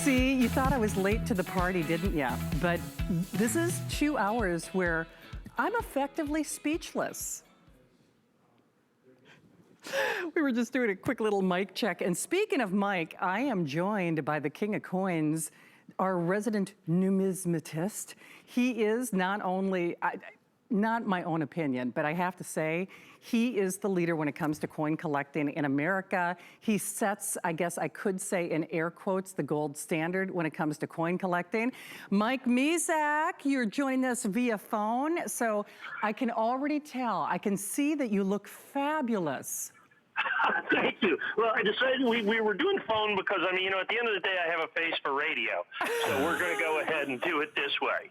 See, you thought I was late to the party, didn't you? But this is 2 hours where I'm effectively speechless. We were just doing a quick little mic check. And speaking of Mike, I am joined by the King of Coins, our resident numismatist. He is not only, not my own opinion, but I have to say, he is the leader when it comes to coin collecting in America. He sets, I guess I could say in air quotes, the gold standard when it comes to coin collecting. Mike Mizak, you're joining us via phone. So I can already tell, I can see that you look fabulous. Thank you. Well, I decided we were doing phone because, I mean, you know, at the end of the day, I have a face for radio. So we're going to go ahead and do it this way.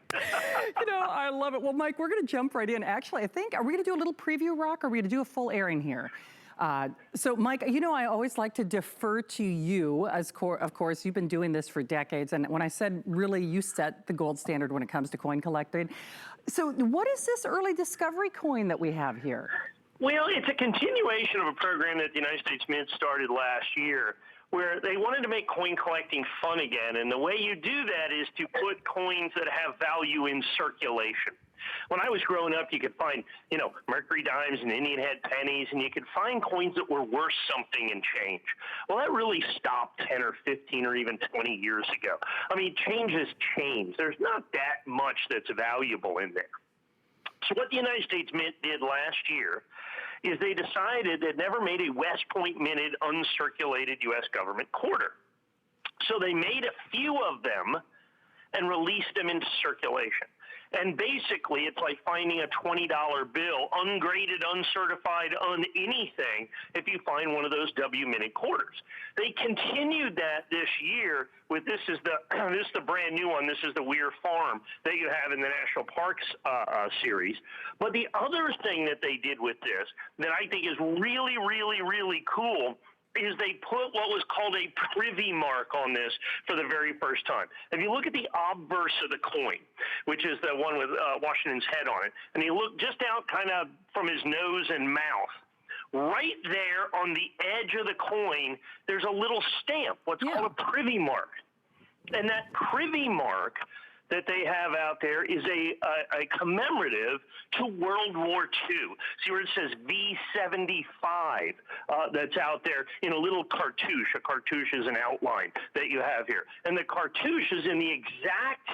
You know, I love it. Well, Mike, we're going to jump right in. Actually, I think, are we going to do a little preview, Rock, or are we going to do a full airing here? So, Mike, you know, I always like to defer to you. Of course, you've been doing this for decades. And when I said, really, you set the gold standard when it comes to coin collecting. So what is this early discovery coin that we have here? Well, it's a continuation of a program that the United States Mint started last year where they wanted to make coin collecting fun again. And the way you do that is to put coins that have value in circulation. When I was growing up, you could find, you know, Mercury dimes and Indian head pennies, and you could find coins that were worth something in change. Well, that really stopped 10 or 15 or even 20 years ago. I mean, change has changed. There's not that much that's valuable in there. So what the United States Mint did last year is they decided they'd never made a West Point minted uncirculated U.S. government quarter. So they made a few of them and released them into circulation. And basically, it's like finding a $20 bill, ungraded, uncertified, anything, if you find one of those W-minted quarters. They continued that this year with this is the brand new one. This is the Weir Farm that you have in the National Parks series. But the other thing that they did with this that I think is really, really, really cool is they put what was called a privy mark on this for the very first time. If you look at the obverse of the coin, which is the one with Washington's head on it, and you look just out kind of from his nose and mouth, right there on the edge of the coin, there's a little stamp, what's called a privy mark. And that privy mark that they have out there is a commemorative to World War II. See where it says V75 that's out there in a little cartouche. A cartouche is an outline that you have here. And the cartouche is in the exact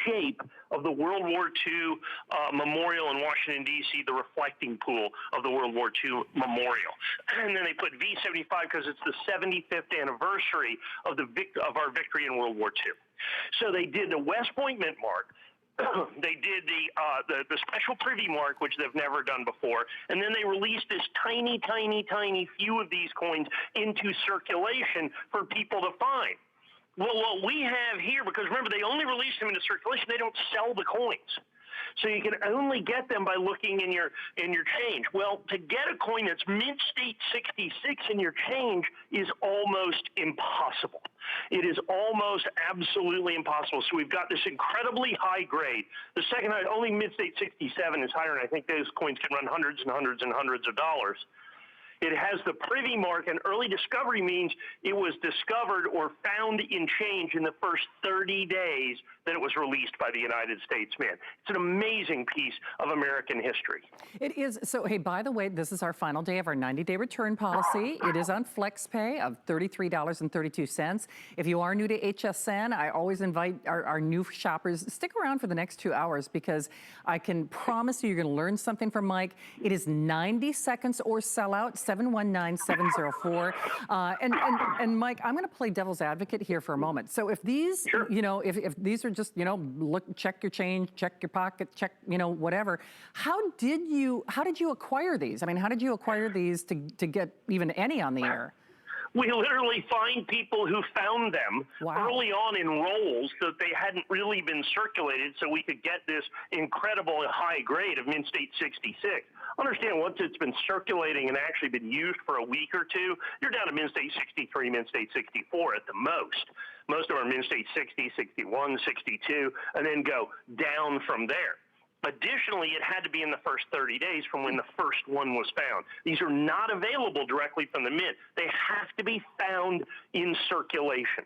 shape of the World War II memorial in Washington, D.C., the reflecting pool of the World War II memorial. And then they put V75 because it's the 75th anniversary of our victory in World War II. So they did the West Point Mint mark. They did the special privy mark, which they've never done before, and then they released this tiny, tiny, tiny few of these coins into circulation for people to find. Well, what we have here, because remember, they only release them into circulation, they don't sell the coins. So you can only get them by looking in your change. Well, to get a coin that's mint state 66 in your change is almost impossible. It is almost absolutely impossible. So we've got this incredibly high grade. The second high, only mint state 67 is higher, and I think those coins can run hundreds and hundreds and hundreds of dollars. It has the privy mark, and early discovery means it was discovered or found in change in the first 30 days that it was released by the United States Mint. It's an amazing piece of American history. It is. So, hey, by the way, this is our final day of our 90-day return policy. It is on FlexPay of $33.32. If you are new to HSN, I always invite our new shoppers, stick around for the next 2 hours because I can promise you you're going to learn something from Mike. It is 90 seconds or sell out. 719-704. And Mike, I'm going to play devil's advocate here for a moment. So if these, you know, if these are just, you know, look, check your change, check your pocket, check, you know, whatever. How did you acquire these? I mean, how did you acquire these to get even any on the air? We literally find people who found them early on in rolls that they hadn't really been circulated, so we could get this incredible high grade of mint state 66. Understand, once it's been circulating and actually been used for a week or two, you're down to mint state 63, mint state 64 at the most. Most of them are mint state 60, 61, 62, and then go down from there. Additionally, it had to be in the first 30 days from when the first one was found. These are not available directly from the mint. They have to be found in circulation.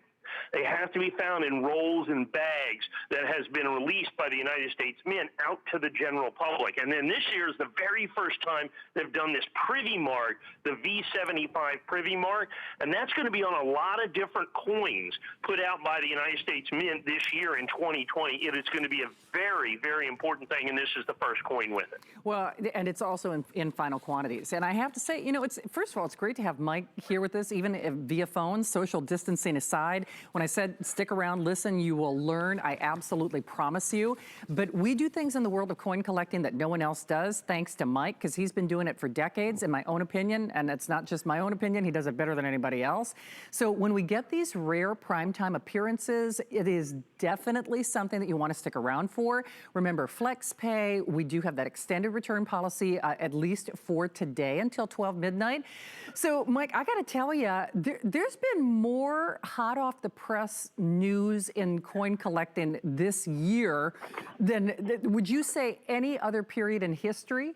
They have to be found in rolls and bags that has been released by the United States Mint out to the general public. And then this year is the very first time they've done this privy mark, the V75 privy mark, and that's going to be on a lot of different coins put out by the United States Mint this year in 2020. It is going to be a very, very important thing, and this is the first coin with it. Well, and it's also in final quantities. And I have to say, you know, it's first of all, it's great to have Mike here with us, even if via phone, social distancing aside. When I said stick around, listen, you will learn, I absolutely promise you. But we do things in the world of coin collecting that no one else does, thanks to Mike, because he's been doing it for decades, in my own opinion, and it's not just my own opinion, he does it better than anybody else. So when we get these rare primetime appearances, it is definitely something that you want to stick around for. Remember, FlexPay, we do have that extended return policy, at least for today until 12 midnight. So Mike, I got to tell you, there's been more hot off the press news in coin collecting this year than, would you say, any other period in history?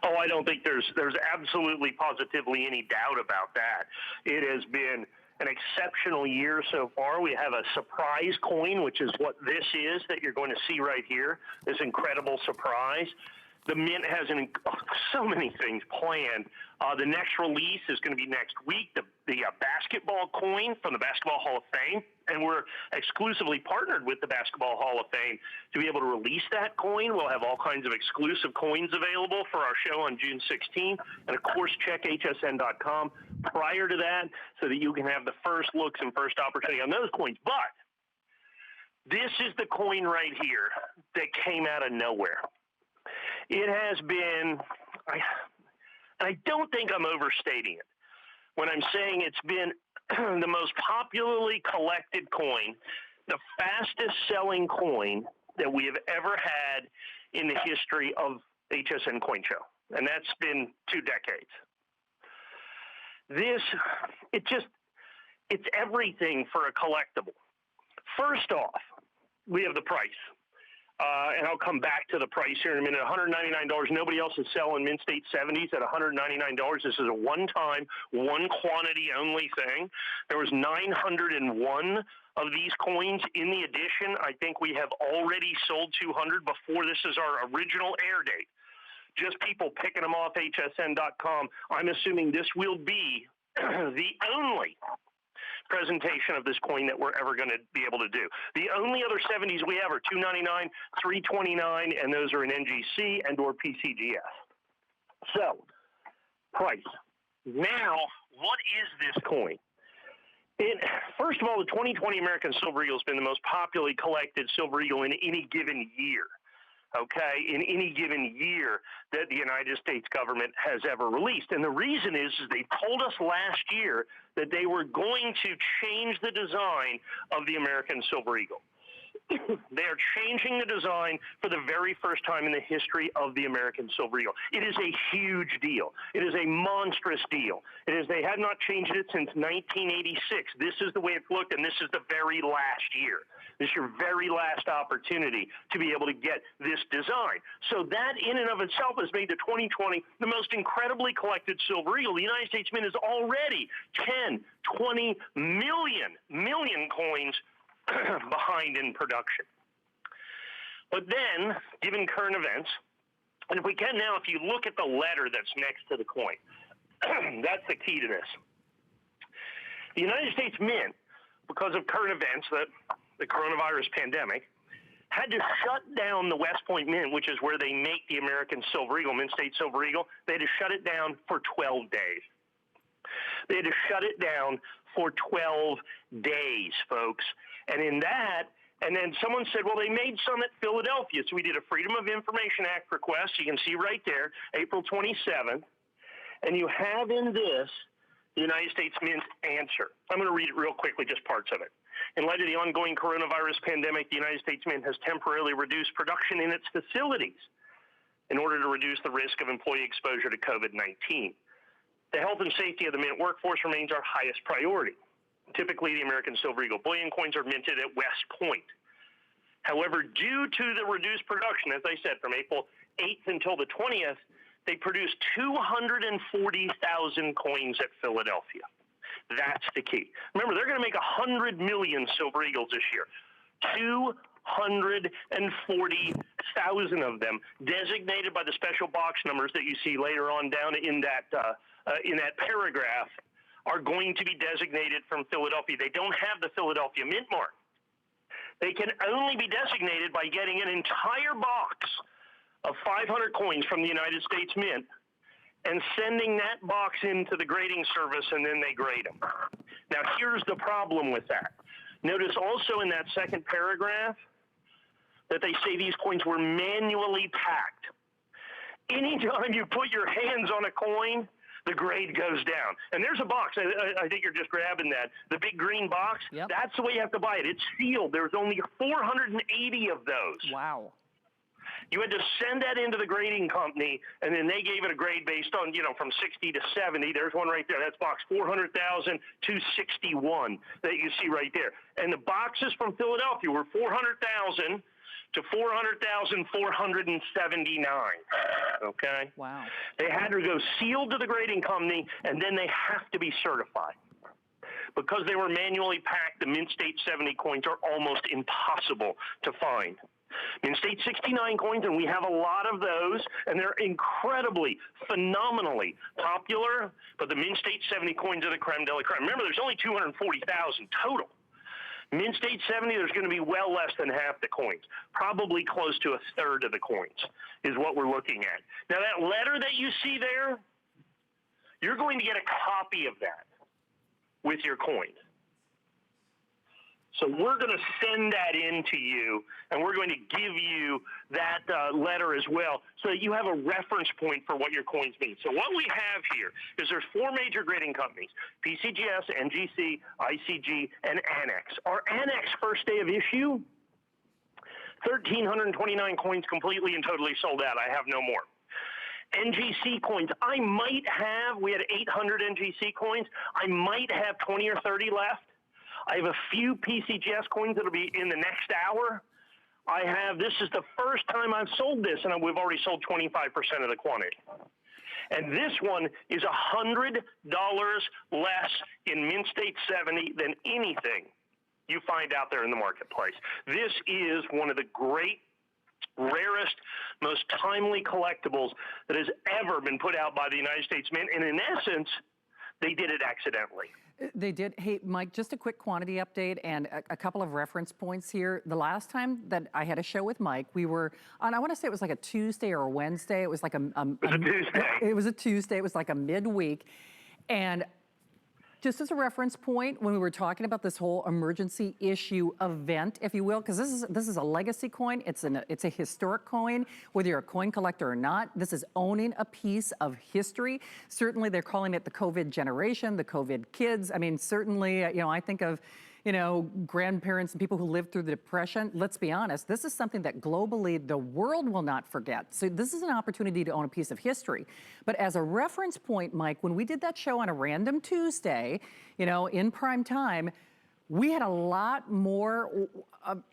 Oh, I don't think there's absolutely positively any doubt about that. It has been an exceptional year so far. We have a surprise coin, which is what this is that you're going to see right here, this incredible surprise. The Mint has so many things planned. The next release is going to be next week, the basketball coin from the Basketball Hall of Fame. And we're exclusively partnered with the Basketball Hall of Fame to be able to release that coin. We'll have all kinds of exclusive coins available for our show on June 16th. And of course, check hsn.com prior to that so that you can have the first looks and first opportunity on those coins. But this is the coin right here that came out of nowhere. It has been, I don't think I'm overstating it when I'm saying it's been the most popularly collected coin, the fastest selling coin that we have ever had in the history of HSN Coin Show. And that's been 2 decades. It's everything for a collectible. First off, we have the price. And I'll come back to the price here in a minute. $199. Nobody else is selling Mint State 70s at $199. This is a one-time, one quantity only thing. There was 901 of these coins in the edition. I think we have already sold 200 before this is our original air date. Just people picking them off hsn.com. I'm assuming this will be the only presentation of this coin that we're ever going to be able to do. The only other 70s we have are $299, $329, and those are in NGC and or PCGS. So, price. Now, what is this coin? First of all, the 2020 American Silver Eagle has been the most popularly collected Silver Eagle in any given year. Okay, in any given year that the United States government has ever released. And the reason is they told us last year that they were going to change the design of the American Silver Eagle. They are changing the design for the very first time in the history of the American Silver Eagle. It is a huge deal. It is a monstrous deal. They have not changed it since 1986. This is the way it's looked, and this is the very last year. This is your very last opportunity to be able to get this design. So that in and of itself has made the 2020 the most incredibly collected Silver Eagle. The United States Mint is already 10, 20 million coins behind in production. But then, given current events, and if we can now, if you look at the letter that's next to the coin, that's the key to this. The United States Mint, because of current events, the coronavirus pandemic, had to shut down the West Point Mint, which is where they make the American Silver Eagle, Mint State Silver Eagle. They had to shut it down for 12 days. They had to shut it down for 12 days, folks. And in that, and then someone said, well, they made some at Philadelphia. So we did a Freedom of Information Act request. You can see right there, April 27th. And you have in this the United States Mint's answer. I'm going to read it real quickly, just parts of it. In light of the ongoing coronavirus pandemic, the United States Mint has temporarily reduced production in its facilities in order to reduce the risk of employee exposure to COVID-19. The health and safety of the Mint workforce remains our highest priority. Typically, the American Silver Eagle bullion coins are minted at West Point. However, due to the reduced production, as I said, from April 8th until the 20th, they produced 240,000 coins at Philadelphia. That's the key. Remember, they're going to make 100 million Silver Eagles this year. 240,000 of them, designated by the special box numbers that you see later on down in that paragraph, are going to be designated from Philadelphia. They don't have the Philadelphia Mint mark. They can only be designated by getting an entire box of 500 coins from the United States Mint and sending that box into the grading service, and then they grade them. Now, here's the problem with that. Notice also in that second paragraph that they say these coins were manually packed. Anytime you put your hands on a coin, the grade goes down. And there's a box. I think you're just grabbing that. The big green box, yep. That's the way you have to buy it. It's sealed. There's only 480 of those. Wow. You had to send that into the grading company, and then they gave it a grade based on, from 60 to 70. There's one right there. That's box 400,261 that you see right there. And the boxes from Philadelphia were 400,000 to 400,479. Okay? Wow. They had to go sealed to the grading company, and then they have to be certified. Because they were manually packed, the Mint State 70 coins are almost impossible to find. Mint State 69 coins, and we have a lot of those, and they're incredibly, phenomenally popular, but the Mint State 70 coins are the creme de la creme. Remember, there's only 240,000 total. Mint State 70, there's going to be well less than half the coins, probably close to a third of the coins is what we're looking at. Now, that letter that you see there, you're going to get a copy of that with your coin. So we're going to send that in to you, and we're going to give you that letter as well so that you have a reference point for what your coins mean. So what we have here is there's 4 major grading companies, PCGS, NGC, ICG, and Annex. Our Annex first day of issue, 1,329 coins completely and totally sold out. I have no more. NGC coins, we had 800 NGC coins. I might have 20 or 30 left. I have a few PCGS coins that'll be in the next hour. This is the first time I've sold this, and we've already sold 25% of the quantity. And this one is $100 less in Mint State 70 than anything you find out there in the marketplace. This is one of the great, rarest, most timely collectibles that has ever been put out by the United States Mint, and in essence, they did it accidentally. They did. Hey, Mike, just a quick quantity update and a couple of reference points here. The last time that I had a show with Mike, we were on, I want to say it was like a Tuesday or a Wednesday. It was like it was a Tuesday. It was a Tuesday. It was like a midweek. And just as a reference point, when we were talking about this whole emergency issue event, if you will, because this is a legacy coin, it's a historic coin, whether you're a coin collector or not, this is owning a piece of history. Certainly, they're calling it the COVID generation, the COVID kids. I mean, certainly, I think of, grandparents and people who lived through the Depression. Let's be honest, this is something that globally the world will not forget. So this is an opportunity to own a piece of history. But as a reference point, Mike, when we did that show on a random Tuesday, in prime time, we had a lot more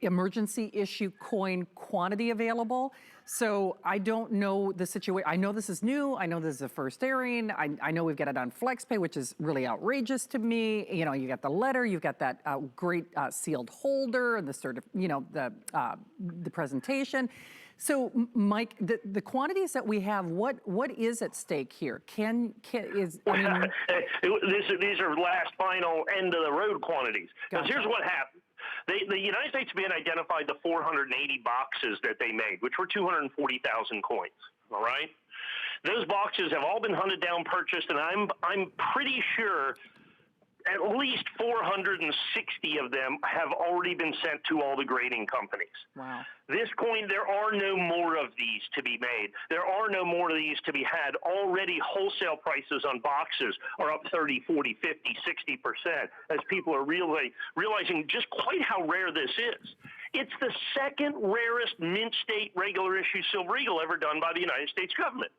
emergency issue coin quantity available. So I don't know the situation. I know this is new. I know this is a first airing. I know we've got it on FlexPay, which is really outrageous to me. You got the letter, you've got that great sealed holder, and the the presentation. So, Mike, the quantities that we have, what is at stake here? These are last, final, end of the road quantities. Because Gotcha. Here's what happened. The United States Mint identified the 480 boxes that they made, which were 240,000 coins. All right, those boxes have all been hunted down, purchased, and I'm pretty sure at least 460 of them have already been sent to all the grading companies. Wow. This coin, there are no more of these to be made. There are no more of these to be had. Already wholesale prices on boxes are up 30, 40, 50, 60% as people are realizing just quite how rare this is. It's the second rarest Mint State regular issue Silver Eagle ever done by the United States government.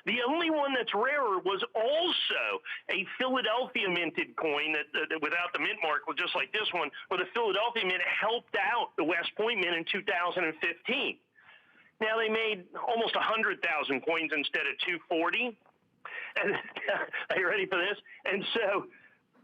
The only one that's rarer was also a Philadelphia minted coin that without the mint mark, was just like this one, where the Philadelphia mint helped out the West Point mint in 2015. Now they made almost 100,000 coins instead of 240. And are you ready for this? And so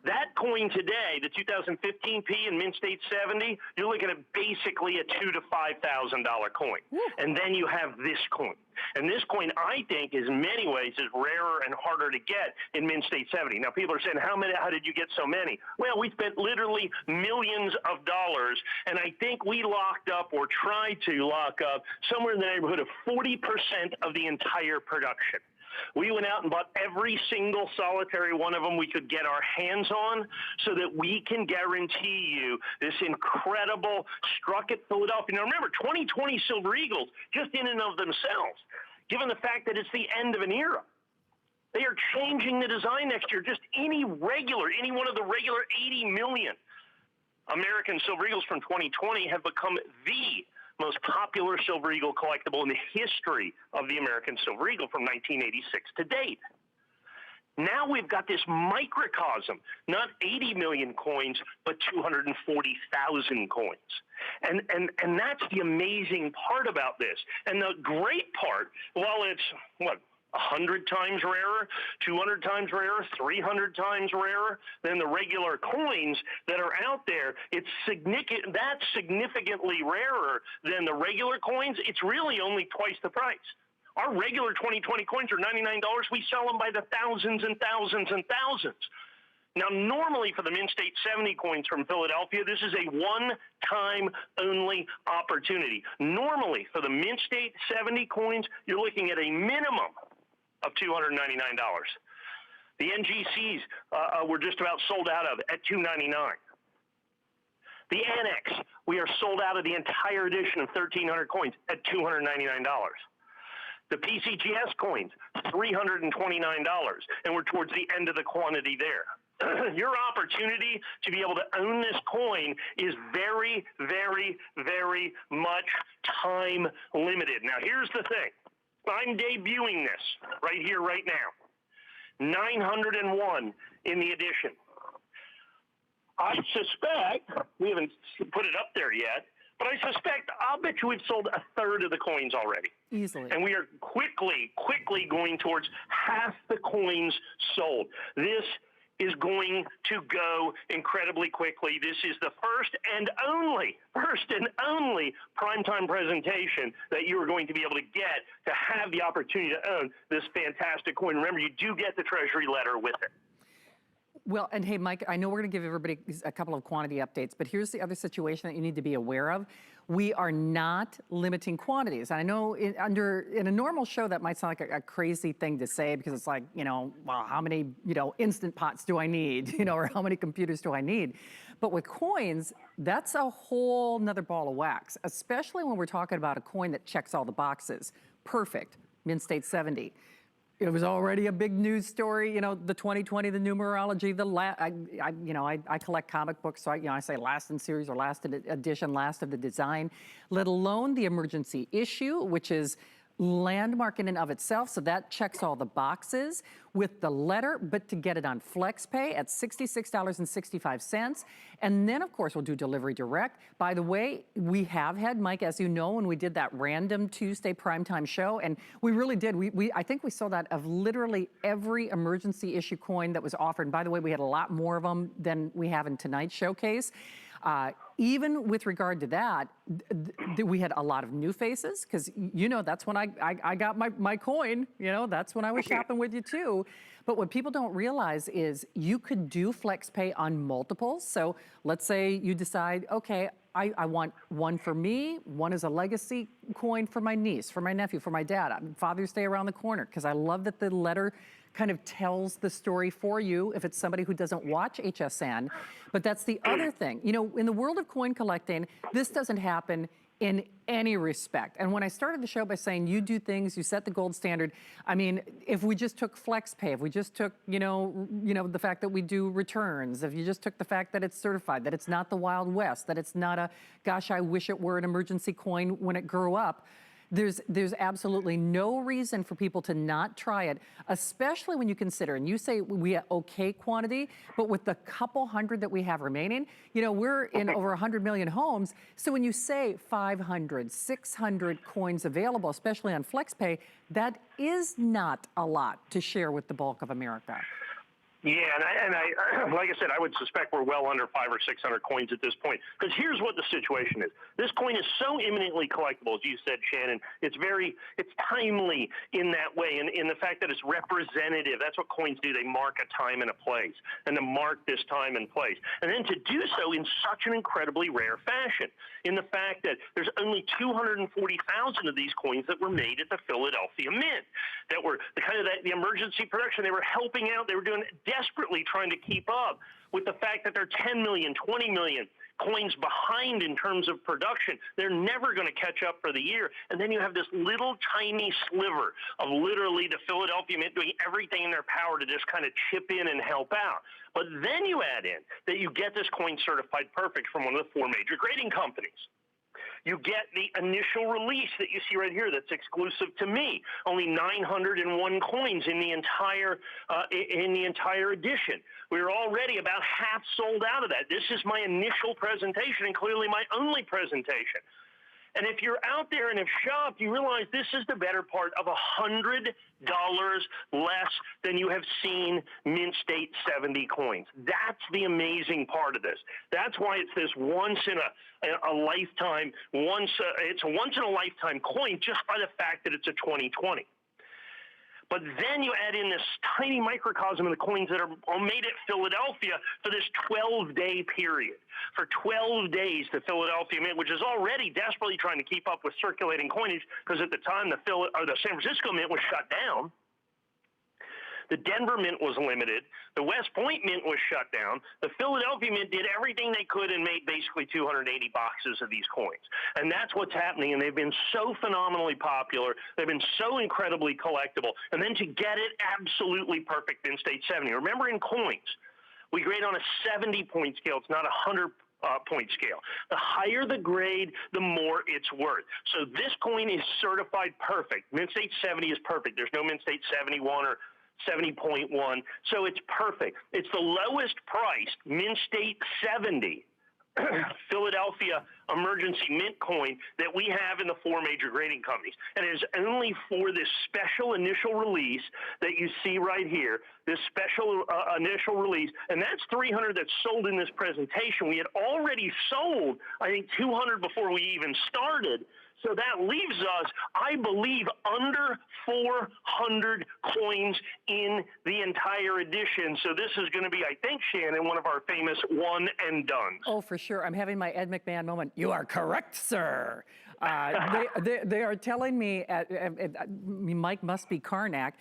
that coin today, the 2015 P in Mint State 70, you're looking at basically a $2,000 to $5,000 coin. Woo. And then you have this coin. And this coin, I think, in many ways is rarer and harder to get in Mint State 70. Now, people are saying, how did you get so many? Well, we spent literally millions of dollars, and I think we locked up or tried to lock up somewhere in the neighborhood of 40% of the entire production. We went out and bought every single solitary one of them we could get our hands on so that we can guarantee you this incredible struck at Philadelphia. Now remember, 2020 Silver Eagles, just in and of themselves, given the fact that it's the end of an era, they are changing the design next year. Just any one of the regular 80 million American Silver Eagles from 2020 have become the most popular Silver Eagle collectible in the history of the American Silver Eagle from 1986 to date. Now we've got this microcosm, not 80 million coins, but 240,000 coins. And that's the amazing part about this. And the great part, while it's, 100 times rarer, 200 times rarer, 300 times rarer than the regular coins that are out there. That's significantly rarer than the regular coins. It's really only twice the price. Our regular 2020 coins are $99. We sell them by the thousands and thousands and thousands. Now, normally for the Mint State 70 coins from Philadelphia, this is a one-time only opportunity. Normally for the Mint State 70 coins, you're looking at a minimum of $299. The NGCs we're just about sold out of at $299. The Annex, we are sold out of the entire edition of 1,300 coins at $299. The PCGS coins, $329, and we're towards the end of the quantity there. Your opportunity to be able to own this coin is very, very, very much time limited. Now, here's the thing. I'm debuting this right here, right now. 901 in the edition. I suspect, we haven't put it up there yet, but I suspect, I'll bet you we've sold a third of the coins already. Easily. And we are quickly going towards half the coins sold. This is going to go incredibly quickly. This is the first and only primetime presentation that you are going to be able to get to have the opportunity to own this fantastic coin. Remember, you do get the Treasury letter with it. Well, and hey, Mike, I know we're going to give everybody a couple of quantity updates, but here's the other situation that you need to be aware of. We are not limiting quantities. I know in a normal show that might sound like a crazy thing to say because it's like, well, how many, Instant Pots do I need, or how many computers do I need? But with coins, that's a whole nother ball of wax, especially when we're talking about a coin that checks all the boxes. Perfect, Mint State 70. It was already a big news story, the 2020, the numerology, I collect comic books, so I say last in series or last edition, last of the design, let alone the emergency issue, which is landmark in and of itself, so that checks all the boxes with the letter, but to get it on FlexPay at $66.65. And then, of course, we'll do delivery direct. By the way, we have had, Mike, as you know, when we did that random Tuesday primetime show, and we really did. I think we sold out of literally every emergency issue coin that was offered. And by the way, we had a lot more of them than we have in tonight's showcase. Even with regard to that, we had a lot of new faces because, that's when I got my coin. That's when I was shopping with you too. But what people don't realize is you could do FlexPay on multiples. So let's say you decide, okay, I want one for me, one is a legacy coin for my niece, for my nephew, for my dad. Father's Day around the corner, because I love that the letter kind of tells the story for you if it's somebody who doesn't watch HSN. But that's the other thing. In the world of coin collecting, this doesn't happen in any respect. And when I started the show by saying you do things, you set the gold standard, I mean, if we just took FlexPay, if we just took, the fact that we do returns, if you just took the fact that it's certified, that it's not the Wild West, that it's not a, gosh, I wish it were an emergency coin when it grew up, There's absolutely no reason for people to not try it, especially when you consider, and you say we have okay quantity, but with the couple hundred that we have remaining, you know, we're in over 100 million homes. So when you say 500, 600 coins available, especially on FlexPay, that is not a lot to share with the bulk of America. Yeah, and I, like I said, I would suspect we're well under 500 or 600 coins at this point. Because here's what the situation is: this coin is so eminently collectible, as you said, Shannon. It's timely in that way, and in the fact that it's representative. That's what coins do. They mark a time and a place, and to mark this time and place, and then to do so in such an incredibly rare fashion. In the fact that there's only 240,000 of these coins that were made at the Philadelphia Mint, that were the emergency production. They were helping out. They were doing desperately trying to keep up with the fact that they're 10 million, 20 million coins behind in terms of production. They're never going to catch up for the year. And then you have this little tiny sliver of literally the Philadelphia Mint doing everything in their power to just kind of chip in and help out. But then you add in that you get this coin certified perfect from one of the 4 major grading companies. You get the initial release that you see right here that's exclusive to me. Only 901 coins in the entire edition. We're already about half sold out of that. This is my initial presentation and clearly my only presentation. And if you're out there and have shopped, you realize this is the better part of $100 less than you have seen Mint State 70 coins. That's the amazing part of this. That's why it's this once in a lifetime, it's a once in a lifetime coin just by the fact that it's a 2020. But then you add in this tiny microcosm of the coins that are made at Philadelphia for this 12-day period. For 12 days, the Philadelphia Mint, which is already desperately trying to keep up with circulating coinage, because at the time the San Francisco Mint was shut down. The Denver Mint was limited. The West Point Mint was shut down. The Philadelphia Mint did everything they could and made basically 280 boxes of these coins. And that's what's happening. And they've been so phenomenally popular. They've been so incredibly collectible. And then to get it absolutely perfect Mint State 70. Remember, in coins, we grade on a 70-point scale. It's not a 100-point scale. The higher the grade, the more it's worth. So this coin is certified perfect. Mint State 70 is perfect. There's no Mint State 71 or 70.1, so it's perfect. It's the lowest priced Mint State 70 Philadelphia emergency mint coin that we have in the 4 major grading companies. And it is only for this special initial release that you see right here, this special initial release, and that's 300 that's sold in this presentation. We had already sold, I think, 200 before we even started. So that leaves us, I believe, under 400 coins in the entire edition. So this is going to be, I think, Shannon, one of our famous one and dones. Oh, for sure. I'm having my Ed McMahon moment. You are correct, sir. They are telling me, Mike must be Karnak,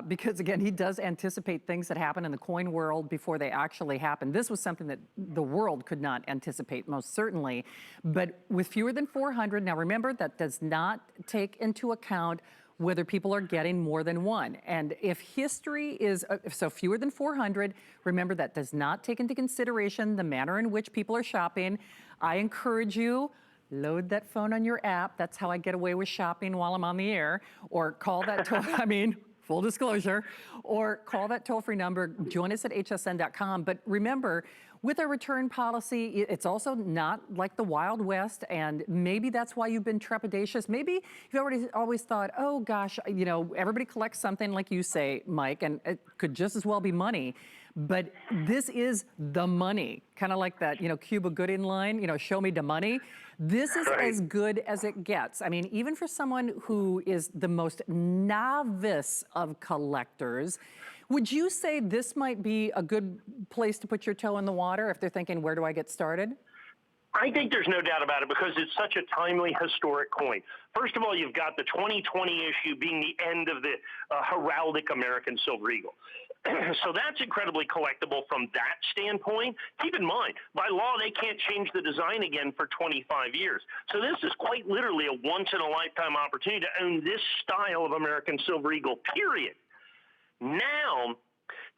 because again, he does anticipate things that happen in the coin world before they actually happen. This was something that the world could not anticipate, most certainly. But with fewer than 400, now remember, that does not take into account whether people are getting more than one. And if history is, so fewer than 400, remember that does not take into consideration the manner in which people are shopping. I encourage you, load that phone on your app. That's how I get away with shopping while I'm on the air. Or call that full disclosure, or call that toll-free number. Join us at hsn.com. But remember, with our return policy, it's also not like the Wild West, and maybe that's why you've been trepidatious. Maybe you've always thought, oh gosh, you know, everybody collects something, like you say, Mike, and it could just as well be money. But this is the money, kind of like that, you know, Cuba Gooding line, you know, show me the money. This is as good as it gets. I mean, even for someone who is the most novice of collectors, would you say this might be a good place to put your toe in the water if they're thinking, where do I get started? I think there's no doubt about it, because it's such a timely, historic coin. First of all, you've got the 2020 issue being the end of the heraldic American silver eagle. So that's incredibly collectible from that standpoint. Keep in mind, by law, they can't change the design again for 25 years. So this is quite literally a once-in-a-lifetime opportunity to own this style of American silver eagle, period. Now,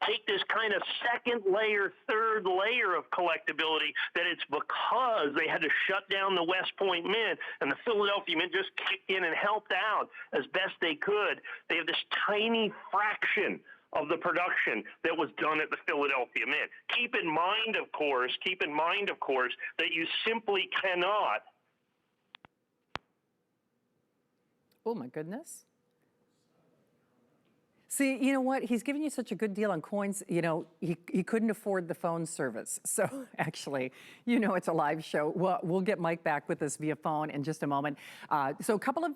take this kind of second layer, third layer of collectability that it's because they had to shut down the West Point Mint and the Philadelphia Mint just kicked in and helped out as best they could. They have this tiny fraction of the production that was done at the Philadelphia Mint. Keep in mind, of course, that you simply cannot. Oh my goodness. See, you know what? He's giving you such a good deal on coins. You know, he couldn't afford the phone service. So actually, you know, it's a live show. Well, we'll get Mike back with us via phone in just a moment. So a couple of,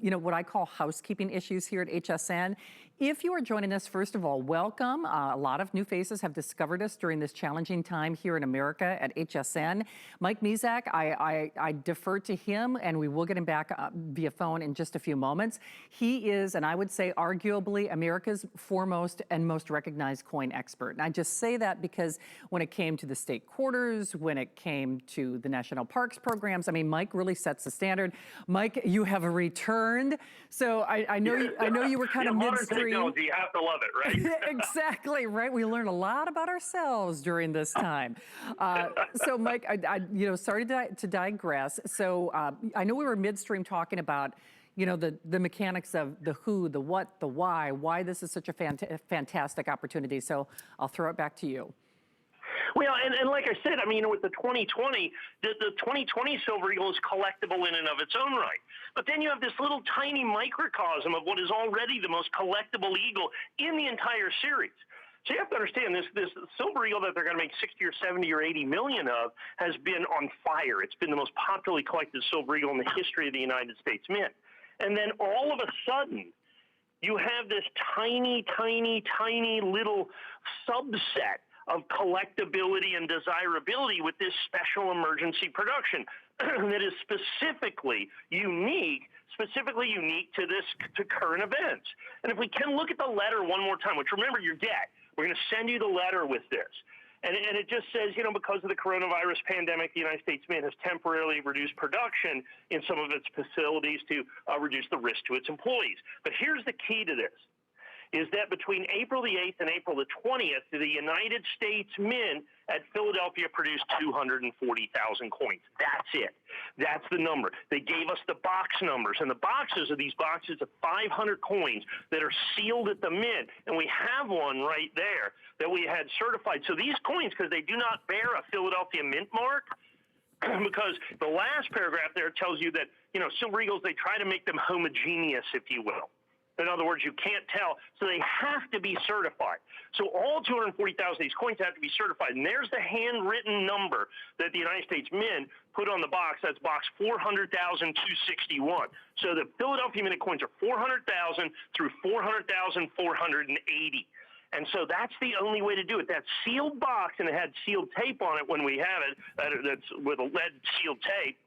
you know, what I call housekeeping issues here at HSN. If you are joining us, first of all, welcome. A lot of new faces have discovered us during this challenging time here in America at HSN. Mike Mizak, I defer to him, and we will get him back via phone in just a few moments. He is, and I would say arguably, America's foremost and most recognized coin expert. And I just say that because when it came to the state quarters, when it came to the national parks programs, I mean, Mike really sets the standard. Mike, you have returned. So I know you were kind of midstream. You have to love it, right? Exactly, right? We learned a lot about ourselves during this time. So Mike, you know, sorry to digress. So I know we were midstream talking about, you know, the mechanics of the who, the what, the why this is such a fantastic opportunity. So I'll throw it back to you. Well, and like I said, I mean, with the 2020, the 2020 Silver Eagle is collectible in and of its own right. But then you have this little tiny microcosm of what is already the most collectible eagle in the entire series. So you have to understand this Silver Eagle that they're going to make 60 or 70 or 80 million of has been on fire. It's been the most popularly collected Silver Eagle in the history of the United States Mint. And then all of a sudden, you have this tiny, tiny, tiny little subset of collectability and desirability with this special emergency production that is specifically unique to current events. And if we can look at the letter one more time, which remember your debt, we're going to send you the letter with this. And it just says, you know, because of the coronavirus pandemic, the United States Mint has temporarily reduced production in some of its facilities to reduce the risk to its employees. But here's the key to this, is that between April the 8th and April the 20th, the United States Mint at Philadelphia produced 240,000 coins. That's it. That's the number. They gave us the box numbers, and the boxes are these boxes of 500 coins that are sealed at the Mint, and we have one right there that we had certified. So these coins, because they do not bear a Philadelphia Mint mark, because the last paragraph there tells you that, you know, Silver Eagles, they try to make them homogeneous, if you will. In other words, you can't tell, so they have to be certified. So all 240,000 of these coins have to be certified, and there's the handwritten number that the United States Mint put on the box. That's box 400,261. So the Philadelphia Mint coins are 400,000 through 400,480. And so that's the only way to do it. That sealed box, and it had sealed tape on it when we have it, that's with a lead sealed tape,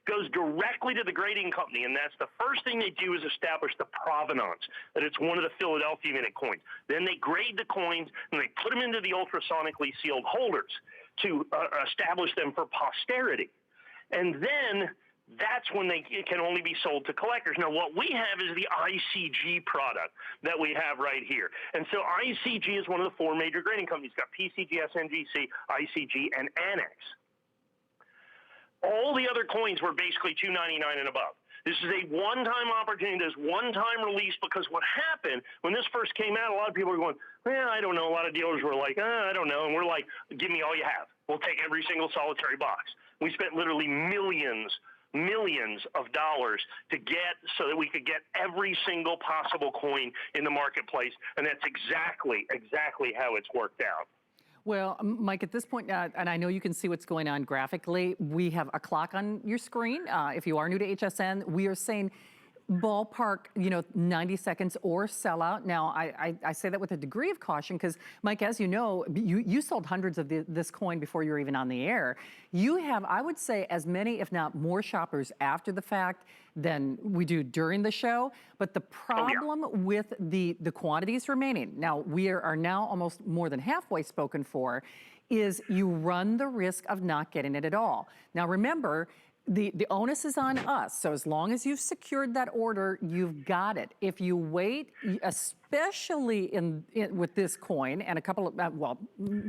goes directly to the grading company, and that's the first thing they do is establish the provenance, that it's one of the Philadelphia Mint coins. Then they grade the coins, and they put them into the ultrasonically sealed holders to establish them for posterity. And then that's when it can only be sold to collectors. Now, what we have is the ICG product that we have right here. And so ICG is one of the four major grading companies. It's got PCG, SNGC, ICG, and Annex. All the other coins were basically $2.99 and above. This is a one-time opportunity. This one-time release, because what happened when this first came out, a lot of people were going, well, I don't know. A lot of dealers were like, I don't know. And we're like, give me all you have. We'll take every single solitary box. We spent literally millions of dollars to get so that we could get every single possible coin in the marketplace. And that's exactly how it's worked out. Well, Mike, at this point, and I know you can see what's going on graphically, we have a clock on your screen. If you are new to HSN, we are saying ballpark, 90 seconds or sellout. Now, I say that with a degree of caution because, Mike, as you know, you sold hundreds of this coin before you were even on the air. You have, I would say, as many, if not more shoppers after the fact than we do during the show. But the problem with the quantities remaining, now we are now almost more than halfway spoken for, is you run the risk of not getting it at all. Now, remember, The onus is on us. So as long as you've secured that order, you've got it. If you wait, especially with this coin and a couple of,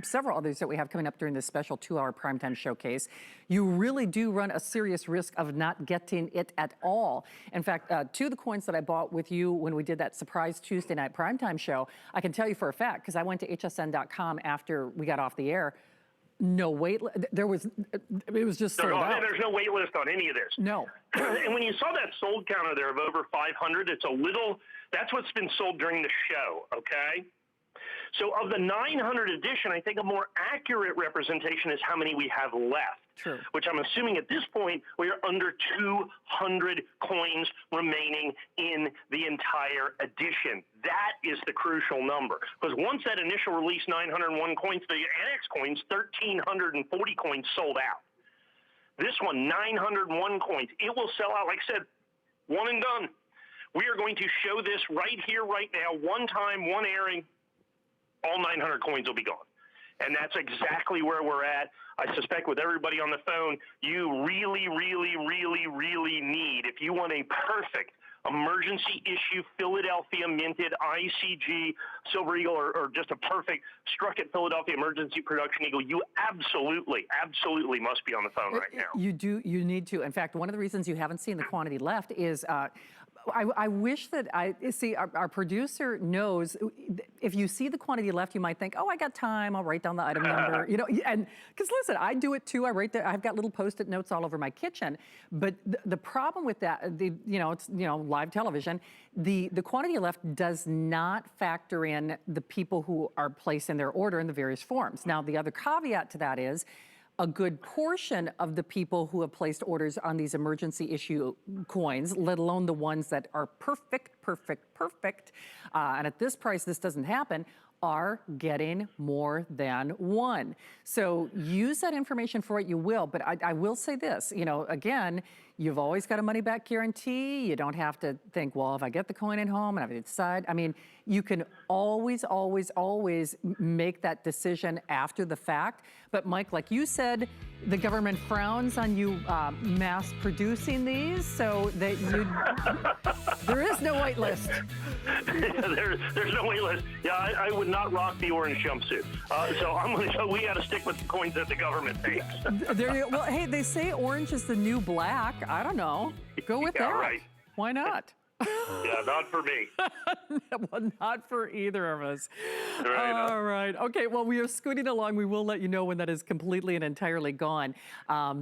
several others that we have coming up during this special 2-hour primetime showcase, you really do run a serious risk of not getting it at all. In fact, 2 of the coins that I bought with you when we did that surprise Tuesday night primetime show, I can tell you for a fact, because I went to hsn.com after we got off the air. No wait. It was just sold out. There's no wait list on any of this. No. And when you saw that sold counter there of over 500, that's what's been sold during the show, okay? So of the 900 edition, I think a more accurate representation is how many we have left. True. Which I'm assuming at this point we are under 200 coins remaining in the entire edition. That is the crucial number. Because once that initial release 901 coins, the annex coins, 1,340 coins sold out. This one, 901 coins. It will sell out, like I said, one and done. We are going to show this right here, right now, one time, one airing. All 900 coins will be gone. And that's exactly where we're at. I suspect with everybody on the phone, you really, really, really, really need, if you want a perfect emergency issue Philadelphia minted ICG Silver Eagle or just a perfect struck at Philadelphia emergency production eagle, you absolutely, absolutely must be on the phone right now. You do. You need to. In fact, one of the reasons you haven't seen the quantity left is I wish that our producer knows, if you see the quantity left, you might think, oh, I got time, I'll write down the item number, and because listen, I do it too. I've got little Post-it notes all over my kitchen. But the problem with that, it's live television, the quantity left does not factor in the people who are placing their order in the various forms. Now, the other caveat to that is, a good portion of the people who have placed orders on these emergency issue coins, let alone the ones that are perfect, and at this price, this doesn't happen, are getting more than one. So use that information for what you will, but I will say this, again, you've always got a money back guarantee. You don't have to think, well, if I get the coin at home and I decide, you can always, always, always make that decision after the fact. But Mike, like you said, the government frowns on you mass producing these, so that there is no wait list. There's no wait list. Yeah, I would not rock the orange jumpsuit. So we got to stick with the coins that the government takes. Well, hey, they say orange is the new black. I don't know. Go with that. Right. Why not? Yeah, not for me. Well, not for either of us. Right. All right. Okay, well, we are scooting along. We will let you know when that is completely and entirely gone. I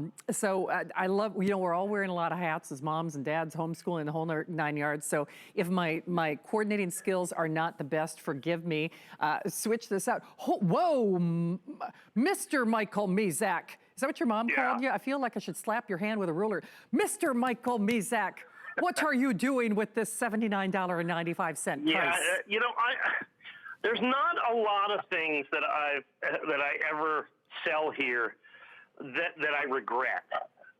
love, we're all wearing a lot of hats as moms and dads, homeschooling, the whole 9 yards. So if my coordinating skills are not the best, forgive me. Switch this out. Whoa, Mr. Michael Mizak. Is that what your mom called you? I feel like I should slap your hand with a ruler. Mr. Michael Mizak. What are you doing with this $79.95 price? Yeah, there's not a lot of things that I ever sell here that I regret.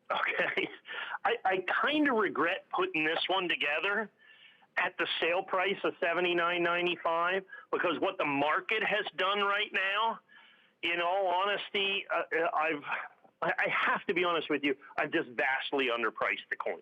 Okay, I kind of regret putting this one together at the sale price of $79.95 because what the market has done right now, in all honesty, I have to be honest with you, I've just vastly underpriced the coin.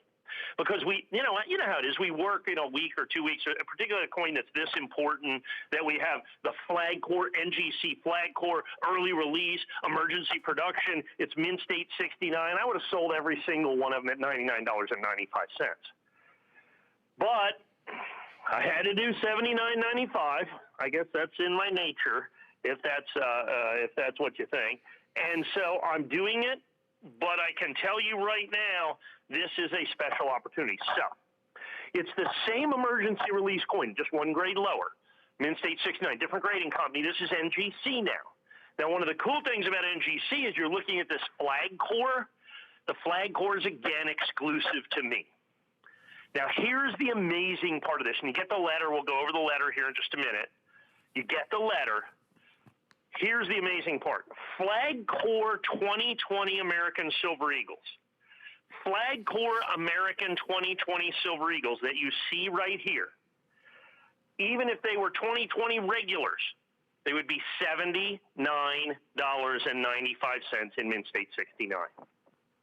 Because you know how it is. We work in a week or 2 weeks, a particular coin that's this important, that we have the flag core, NGC flag core, early release, emergency production. It's mint state 69. I would have sold every single one of them at $99.95. But I had to do $79.95. I guess that's in my nature, if that's what you think. And so I'm doing it. But I can tell you right now, this is a special opportunity. So it's the same emergency release coin, just one grade lower. Mint State 69, different grading company. This is NGC now. Now, one of the cool things about NGC is you're looking at this flag core. The flag core is, again, exclusive to me. Now, here's the amazing part of this. And you get the letter. We'll go over the letter here in just a minute. You get the letter. Here's the amazing part. Flag Core 2020 American Silver Eagles. Flag Core American 2020 Silver Eagles that you see right here. Even if they were 2020 regulars, they would be $79.95 in Mint State 69.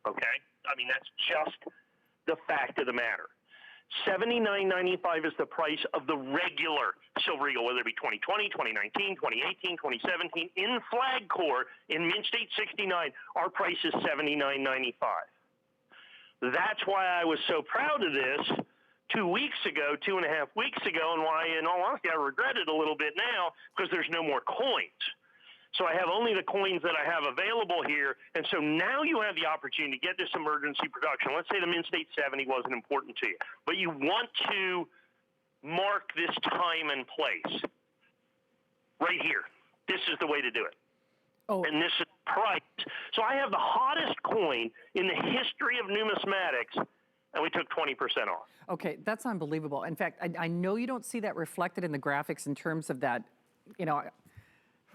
Okay? I mean, that's just the fact of the matter. $79.95 is the price of the regular Silver Eagle, whether it be 2020, 2019, 2018, 2017. In Flag Corps, in Mint State 69, our price is $79.95. That's why I was so proud of this 2.5 weeks ago, and why, in all honesty, I regret it a little bit now, because there's no more coins. So I have only the coins that I have available here, and so now you have the opportunity to get this emergency production. Let's say the Mint State 70 wasn't important to you, but you want to mark this time and place right here. This is the way to do it. Oh. And this is price. So I have the hottest coin in the history of numismatics, and we took 20% off. Okay, that's unbelievable. In fact, I know you don't see that reflected in the graphics in terms of that, you know,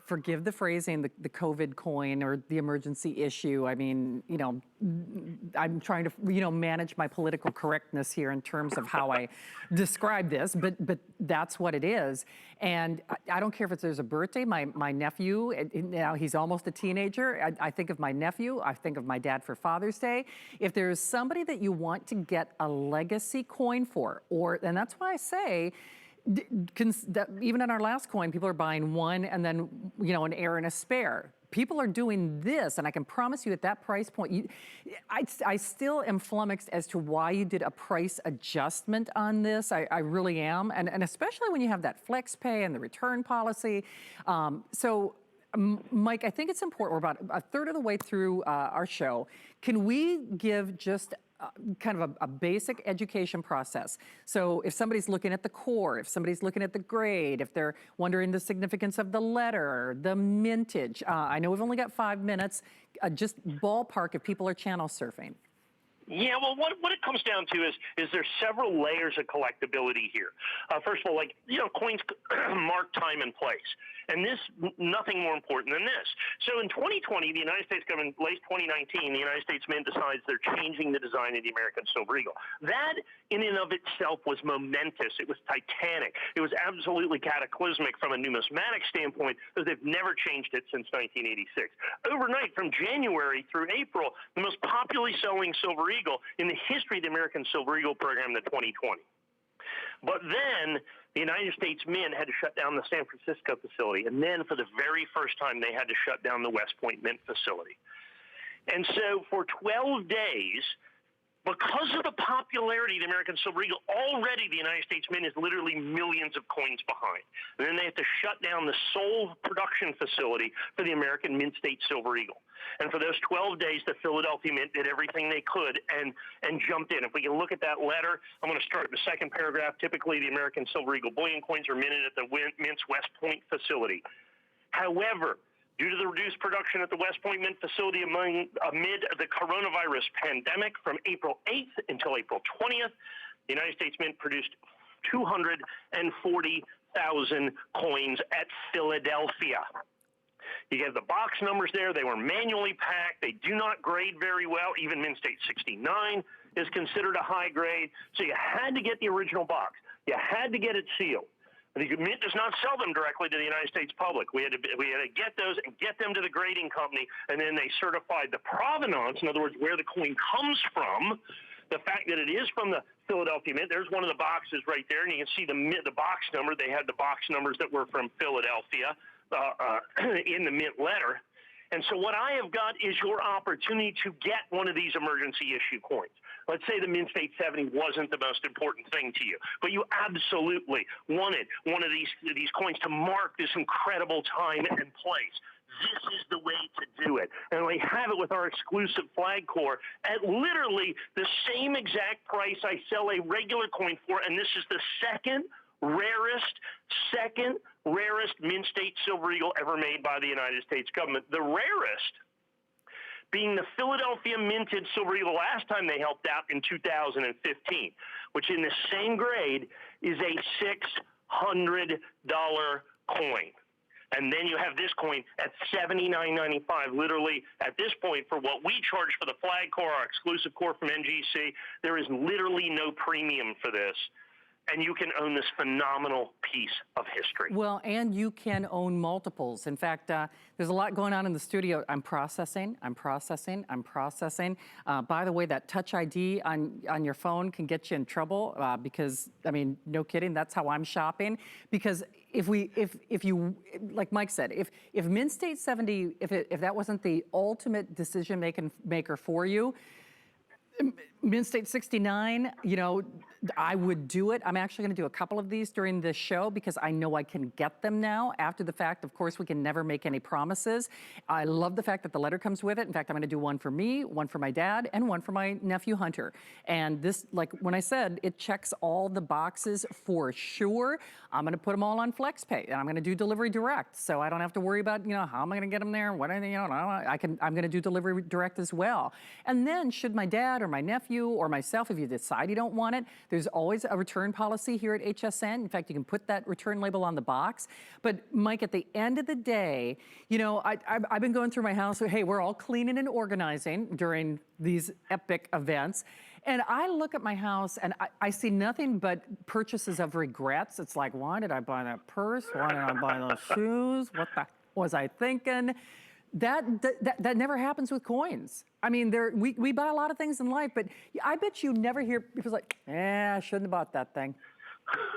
forgive the phrasing, the COVID coin or the emergency issue. I mean, you know, I'm trying to, you know, manage my political correctness here in terms of how I describe this, but that's what it is. And I don't care if there's a birthday. My nephew, now he's almost a teenager. I think of my nephew. I think of my dad for Father's Day. If there's somebody that you want to get a legacy coin for, and that's why I say, even in our last coin, people are buying one and then, you know, an heir and a spare. People are doing this, and I can promise you at that price point, I still am flummoxed as to why you did a price adjustment on this. I really am, and especially when you have that flex pay and the return policy. So, Mike, I think it's important. We're about a third of the way through our show. Can we give just kind of a basic education process? So if somebody's looking at the core, if somebody's looking at the grade, if they're wondering the significance of the letter, the mintage, I know we've only got 5 minutes, just ballpark if people are channel surfing. Yeah, well, what it comes down to is there's several layers of collectability here. First of all, like, you know, coins mark time and place. And this, nothing more important than this. So in 2020, the United States government, late 2019, the United States Mint decides they're changing the design of the American Silver Eagle. That, in and of itself, was momentous. It was titanic. It was absolutely cataclysmic from a numismatic standpoint, because they've never changed it since 1986. Overnight, from January through April, the most popularly selling Silver Eagle in the history of the American Silver Eagle program, the 2020. But then the United States Mint had to shut down the San Francisco facility, and then for the very first time, they had to shut down the West Point Mint facility. And so for 12 days, because of the popularity of the American Silver Eagle, already the United States Mint is literally millions of coins behind. And then they have to shut down the sole production facility for the American Mint State Silver Eagle. And for those 12 days, the Philadelphia Mint did everything they could and jumped in. If we can look at that letter, I'm going to start the second paragraph. Typically, the American Silver Eagle bullion coins are minted at the Mint's West Point facility. However, due to the reduced production at the West Point Mint facility amid the coronavirus pandemic from April 8th until April 20th, the United States Mint produced 240,000 coins at Philadelphia. You have the box numbers there. They were manually packed. They do not grade very well. Even Mint State 69 is considered a high grade. So you had to get the original box. You had to get it sealed. The Mint does not sell them directly to the United States public. We had to get those and get them to the grading company, and then they certified the provenance, in other words, where the coin comes from, the fact that it is from the Philadelphia Mint. There's one of the boxes right there, and you can see the box number. They had the box numbers that were from Philadelphia in the Mint letter. And so what I have got is your opportunity to get one of these emergency issue coins. Let's say the Mint State 70 wasn't the most important thing to you, but you absolutely wanted one of these coins to mark this incredible time and place. This is the way to do it. And we have it with our exclusive Flag Corps at literally the same exact price I sell a regular coin for, and this is the second rarest Mint State Silver Eagle ever made by the United States government. The rarest being the Philadelphia minted Silver Eagle last time they helped out in 2015, which in the same grade is a $600 coin. And then you have this coin at $79.95. Literally, at this point, for what we charge for the Flag Corps, our exclusive core from NGC, there is literally no premium for this. and you can own this phenomenal piece of history. Well, and you can own multiples. In fact, there's a lot going on in the studio. I'm processing. By the way, that Touch ID on your phone can get you in trouble because, I mean, no kidding, that's how I'm shopping. Because if you, like Mike said, if Mint State 70, if that wasn't the ultimate decision maker for you, Mint State 69, you know, I would do it. I'm actually going to do a couple of these during this show because I know I can get them now. After the fact, of course, we can never make any promises. I love the fact that the letter comes with it. In fact, I'm going to do one for me, one for my dad, and one for my nephew Hunter. And this, like when I said, it checks all the boxes for sure. I'm going to put them all on FlexPay, and I'm going to do delivery direct, so I don't have to worry about, you know, how am I going to get them there? What are they, you know, I'm going to do delivery direct as well. And then, should my dad or my nephew or myself, if you decide you don't want it, there's always a return policy here at HSN. In fact, you can put that return label on the box. But Mike, at the end of the day, you know, I've been going through my house. Hey, we're all cleaning and organizing during these epic events. And I look at my house and I see nothing but purchases of regrets. It's like, why did I buy that purse? Why did I buy those shoes? What the was I thinking? That never happens with coins. I mean, we buy a lot of things in life, but I bet you never hear people like, I shouldn't have bought that thing.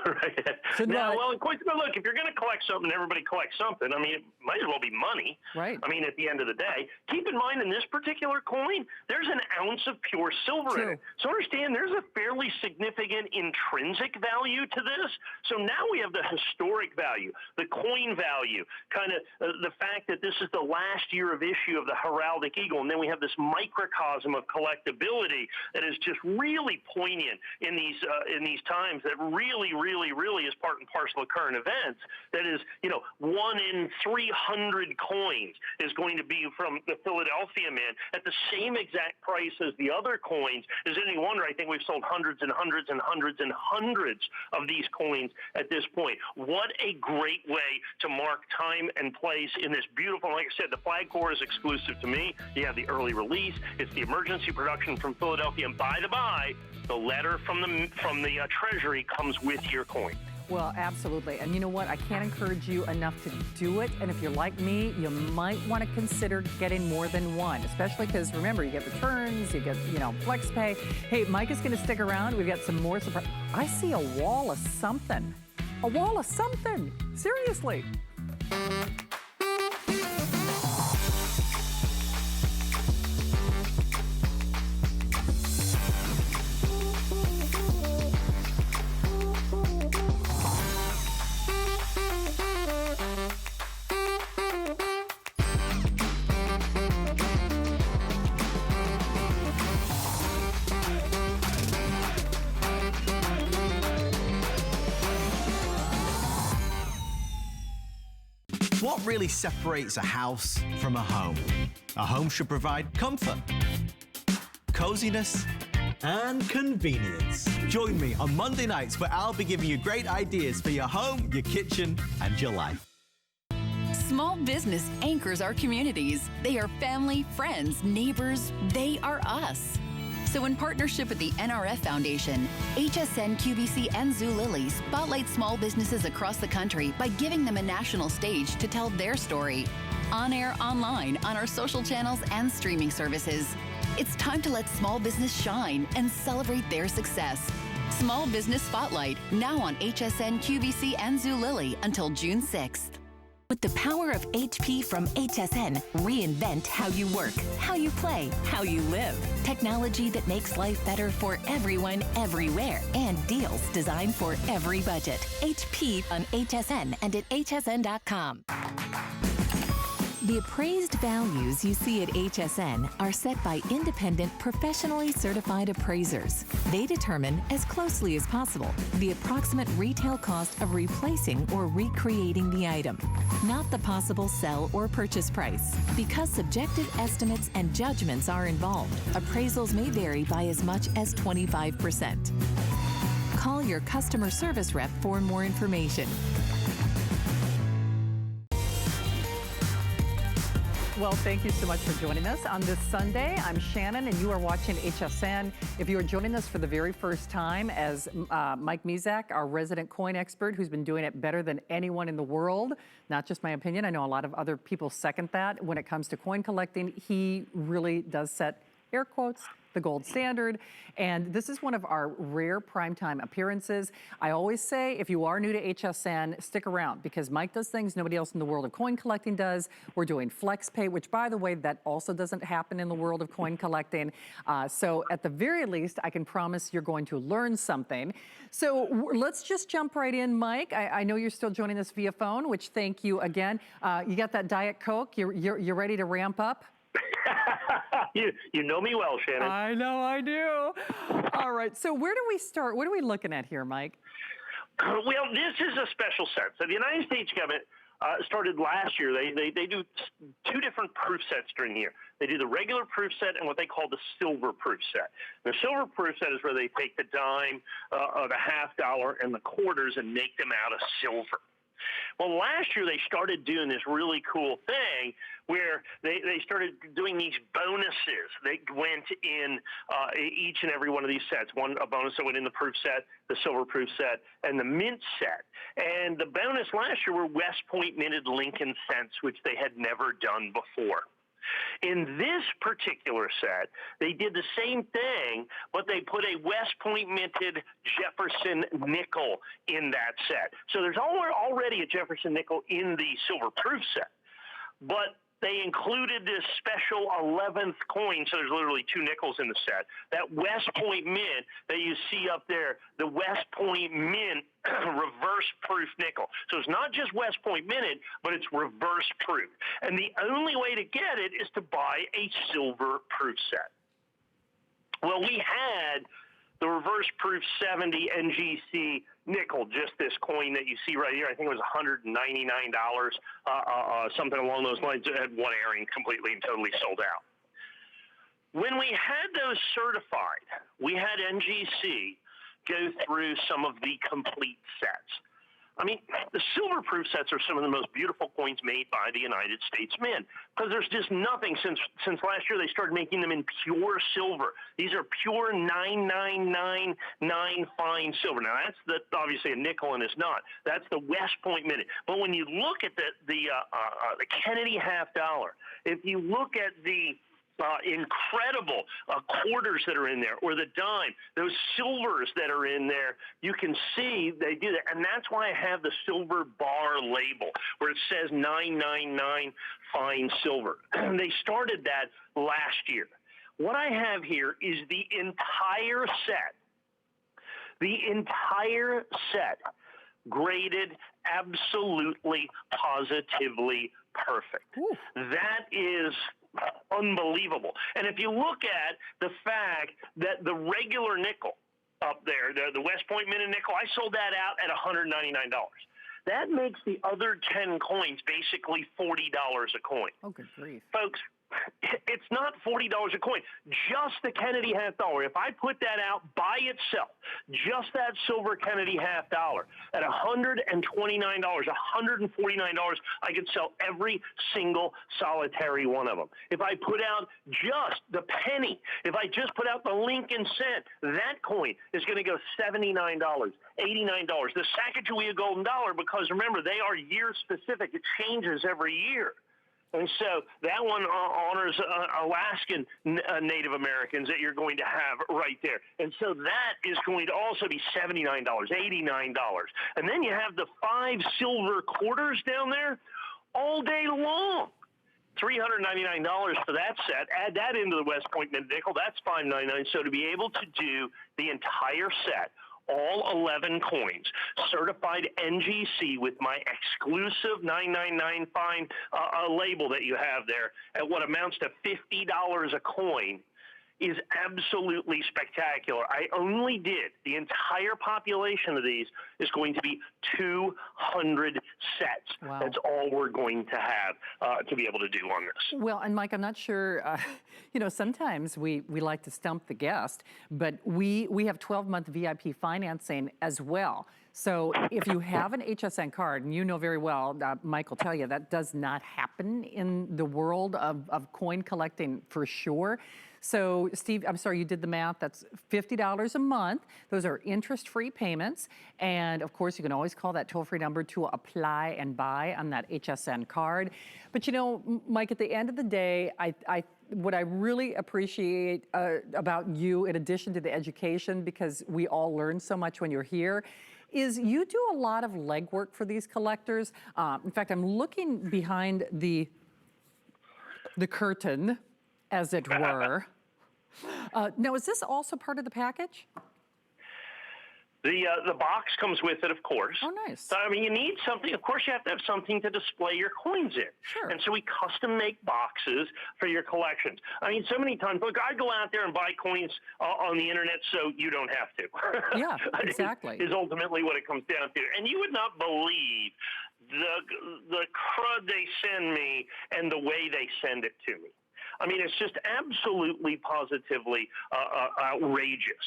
Right. Now, well, look, if you're going to collect something, everybody collects something. I mean, it might as well be money. Right. I mean, at the end of the day, keep in mind in this particular coin, there's an ounce of pure silver in it. So understand there's a fairly significant intrinsic value to this. So now we have the historic value, the coin value, kind of the fact that this is the last year of issue of the heraldic eagle, and then we have this microcosm of collectability that is just really poignant in these times. That really is part and parcel of current events. That is, you know, 1 in 300 coins is going to be from the Philadelphia Mint at the same exact price as the other coins. Is it any wonder? I think we've sold hundreds and hundreds and hundreds and hundreds of these coins at this point. What a great way to mark time and place in this beautiful, like I said, the flag core is exclusive to me. You have the early release. It's the emergency production from Philadelphia. And by the by, the letter from the Treasury comes with your coin. Well, absolutely. And you know what? I can't encourage you enough to do it. And if you're like me, you might want to consider getting more than one, especially because, remember, you get returns, you get, you know, FlexPay. Hey, Mike is going to stick around. We've got some more surprise. I see a wall of something. A wall of something. Seriously. What really separates a house from a home? A home should provide comfort, coziness, and convenience. Join me on Monday nights where I'll be giving you great ideas for your home, your kitchen, and your life. Small business anchors our communities. They are family, friends, neighbors. They are us. So in partnership with the NRF Foundation, HSN, QVC, and Zulily spotlight small businesses across the country by giving them a national stage to tell their story. On air, online, on our social channels and streaming services. It's time to let small business shine and celebrate their success. Small Business Spotlight, now on HSN, QVC, and Zulily until June 6th. With the power of HP from HSN, reinvent how you work, how you play, how you live. Technology that makes life better for everyone, everywhere, and deals designed for every budget. HP on HSN and at hsn.com. The appraised values you see at HSN are set by independent, professionally certified appraisers. They determine, as closely as possible, the approximate retail cost of replacing or recreating the item, not the possible sell or purchase price. Because subjective estimates and judgments are involved, appraisals may vary by as much as 25%. Call your customer service rep for more information. Well, thank you so much for joining us on this Sunday. I'm Shannon, and you are watching HSN. If you are joining us for the very first time, as Mike Mizak, our resident coin expert, who's been doing it better than anyone in the world, not just my opinion, I know a lot of other people second that. When it comes to coin collecting, he really does set, air quotes, the gold standard. And this is one of our rare primetime appearances. I always say, if you are new to HSN, stick around, because Mike does things nobody else in the world of coin collecting does. We're doing FlexPay, which, by the way, that also doesn't happen in the world of coin collecting. So at the very least, I can promise you're going to learn something. So let's just jump right in, Mike. I know you're still joining us via phone, which thank you again. You got that Diet Coke? You're ready to ramp up? You know me well, Shannon. I know I do. All right, so where do we start? What are we looking at here, Mike? Well, this is a special set. So the United States government started last year. They do two different proof sets during the year. They do the regular proof set and what they call the silver proof set. The silver proof set is where they take the dime, the half dollar, and the quarters and make them out of silver. Well, last year they started doing this really cool thing where they started doing these bonuses. They went in each and every one of these sets. A bonus that went in the proof set, the silver proof set, and the mint set. And the bonus last year were West Point minted Lincoln cents, which they had never done before. In this particular set, they did the same thing, but they put a West Point minted Jefferson nickel in that set. So there's already a Jefferson nickel in the silver proof set, but they included this special 11th coin, so there's literally two nickels in the set. That West Point mint that you see up there, the West Point mint reverse proof nickel. So it's not just West Point minted, but it's reverse proof. And the only way to get it is to buy a silver proof set. Well, we had the reverse proof 70 NGC nickel, just this coin that you see right here. I think it was $199, something along those lines. It had one airing completely and totally sold out. When we had those certified, we had NGC go through some of the complete sets. I mean, the silver proof sets are some of the most beautiful coins made by the United States Mint, because there's just nothing since last year they started making them in pure silver. These are pure 9999 fine silver. Now that's obviously a nickel and it's not. That's the West Point minted. But when you look at the Kennedy half dollar, if you look at the incredible quarters that are in there, or the dime, those silvers that are in there, you can see they do that. And that's why I have the silver bar label where it says 999 fine silver. They started that last year. What I have here is the entire set. The entire set graded absolutely, positively perfect. Ooh. That is unbelievable. And if you look at the fact that the regular nickel up there, the West Point minted nickel, I sold that out at $199. That makes the other 10 coins basically $40 a coin. Oh, good grief. Folks, it's not $40 a coin. Just the Kennedy half dollar. If I put that out by itself, just that silver Kennedy half dollar at $129, $149, I could sell every single solitary one of them. If I put out just the penny, if I just put out the Lincoln cent, that coin is going to go $79, $89. The Sacagawea golden dollar, because remember, they are year specific. It changes every year. And so that one honors Alaskan Native Americans that you're going to have right there. And so that is going to also be $79, $89. And then you have the 5 silver quarters down there all day long. $399 for that set. Add that into the West Point mint nickel. That's $599. So to be able to do the entire set, all 11 coins, certified NGC with my exclusive 999 fine label that you have there at what amounts to $50 a coin, is absolutely spectacular. I only did, the entire population of these is going to be 200 sets. Wow. That's all we're going to have to be able to do on this. Well, and Mike, I'm not sure, sometimes we like to stump the guest, but we have 12-month VIP financing as well. So if you have an HSN card, and you know very well, Mike will tell you, that does not happen in the world of coin collecting for sure. So Steve, I'm sorry, you did the math. That's $50 a month. Those are interest-free payments. And of course, you can always call that toll-free number to apply and buy on that HSN card. But Mike, at the end of the day, what I really appreciate about you, in addition to the education, because we all learn so much when you're here, is you do a lot of legwork for these collectors. In fact, I'm looking behind the curtain, as it were. Now, is this also part of the package? The box comes with it, of course. Oh, nice. So, I mean, you need something. Of course, you have to have something to display your coins in. Sure. And so we custom make boxes for your collections. I mean, so many times, look, I go out there and buy coins on the internet so you don't have to. Yeah, exactly. Is ultimately what it comes down to. And you would not believe the crud they send me and the way they send it to me. I mean, it's just absolutely, positively outrageous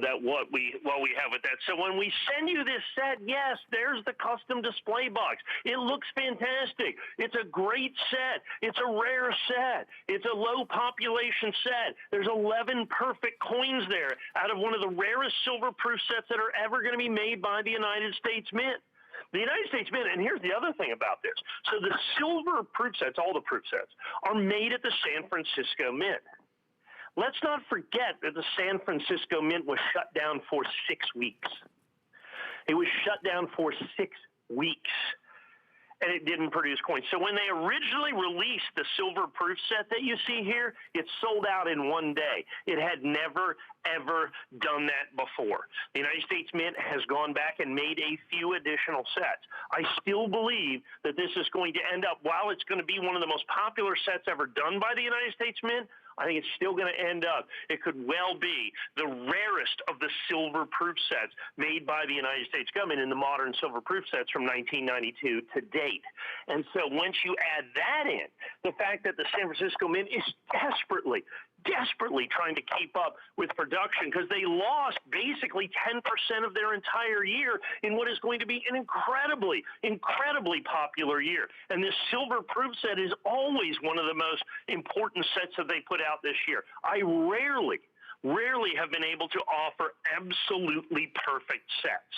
that what we have with that. So when we send you this set, yes, there's the custom display box. It looks fantastic. It's a great set. It's a rare set. It's a low population set. There's 11 perfect coins there out of one of the rarest silver-proof sets that are ever going to be made by the United States Mint. The United States Mint, and here's the other thing about this. So the silver proof sets, all the proof sets, are made at the San Francisco Mint. Let's not forget that the San Francisco Mint was shut down for 6 weeks. It was shut down for 6 weeks, and it didn't produce coins. So when they originally released the silver proof set that you see here, it sold out in 1 day. It had never, ever done that before. The United States Mint has gone back and made a few additional sets. I still believe that this is going to end up, while it's going to be one of the most popular sets ever done by the United States Mint, I think it's still going to end up, it could well be the rarest of the silver proof sets made by the United States government in the modern silver proof sets from 1992 to date. And so once you add that in, the fact that the San Francisco Mint is desperately trying to keep up with production because they lost basically 10% of their entire year in what is going to be an incredibly popular year. And this silver proof set is always one of the most important sets that they put out this year. I rarely have been able to offer absolutely perfect sets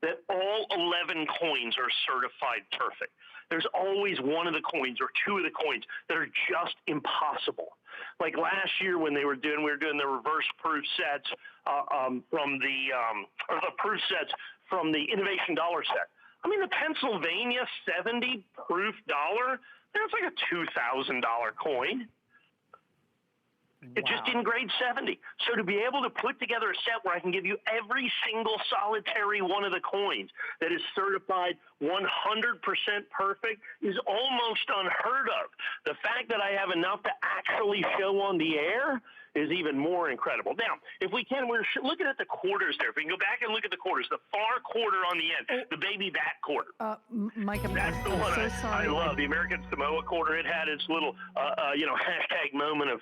that all 11 coins are certified perfect. There's always one of the coins or two of the coins that are just impossible. Like last year when we were doing the reverse proof sets from the proof sets from the Innovation Dollar set. I mean, the Pennsylvania 70 proof dollar, that's like a $2,000 coin. It just didn't grade 70. So to be able to put together a set where I can give you every single solitary one of the coins that is certified 100% perfect is almost unheard of. The fact that I have enough to actually show on the air is even more incredible. Now, if we can, we're looking at the quarters there. If we can go back and look at the quarters, the far quarter on the end, the baby bat quarter. Mike, That's the one so sorry. I love, the American Samoa quarter. It had its little, hashtag moment of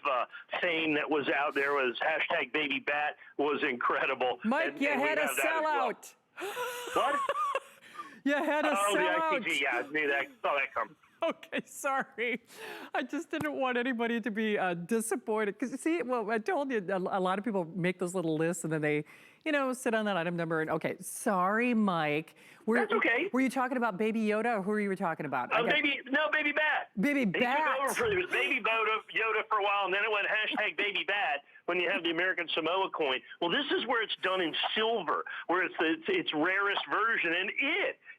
fame that was out there. Was hashtag baby bat was incredible. Mike, you had a sellout. What? You had a sellout. The ITG, yeah, I knew that. Saw that come. Okay, sorry. I just didn't want anybody to be disappointed. Because, see, well, I told you, a lot of people make those little lists and then they, sit on that item number. And okay, sorry, Mike. That's okay. Were you talking about Baby Yoda or who were you talking about? Baby Bat. Baby Bat. Bat. It was Baby Yoda for a while, and then it went hashtag Baby Bat when you have the American Samoa coin. Well, this is where it's done in silver, where it's its rarest version, and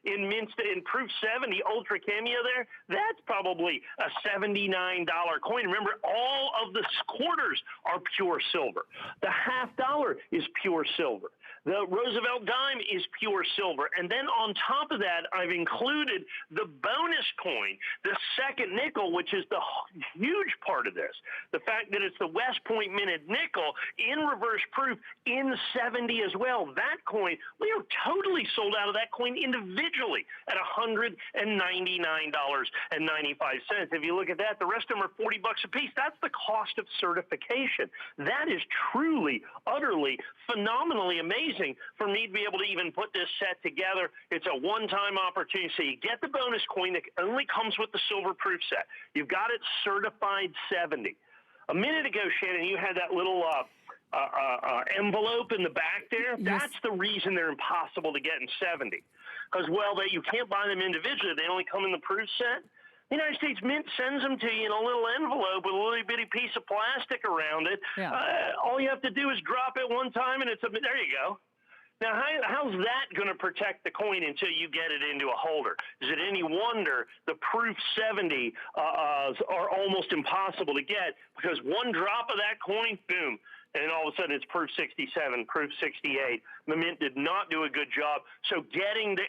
in proof 70 ultra cameo there, that's probably a $79 coin. Remember, all of the quarters are pure silver. The $50 is pure silver. The Roosevelt dime is pure silver. And then on top of that, I've included the bonus coin, the second nickel, which is the huge part of this. The fact that it's the West Point minted nickel in reverse proof in 70 as well. That coin, we are totally sold out of that coin individually at $199.95. If you look at that, the rest of them are $40 a piece. That's the cost of certification. That is truly, utterly, phenomenally amazing for me to be able to even put this set together. It's a one-time opportunity. So you get the bonus coin that only comes with the silver proof set. You've got it certified 70. A minute ago, Shannon, you had that little envelope in the back there. Yes. That's the reason they're impossible to get in 70. Because, well, you can't buy them individually. They only come in the proof set. The United States Mint sends them to you in a little envelope with a little bitty piece of plastic around it. Yeah. All you have to do is drop it one time, and there you go. Now, how's that going to protect the coin until you get it into a holder? Is it any wonder the proof 70 are almost impossible to get, because one drop of that coin, boom, and all of a sudden it's proof 67, proof 68. The Mint did not do a good job. So getting the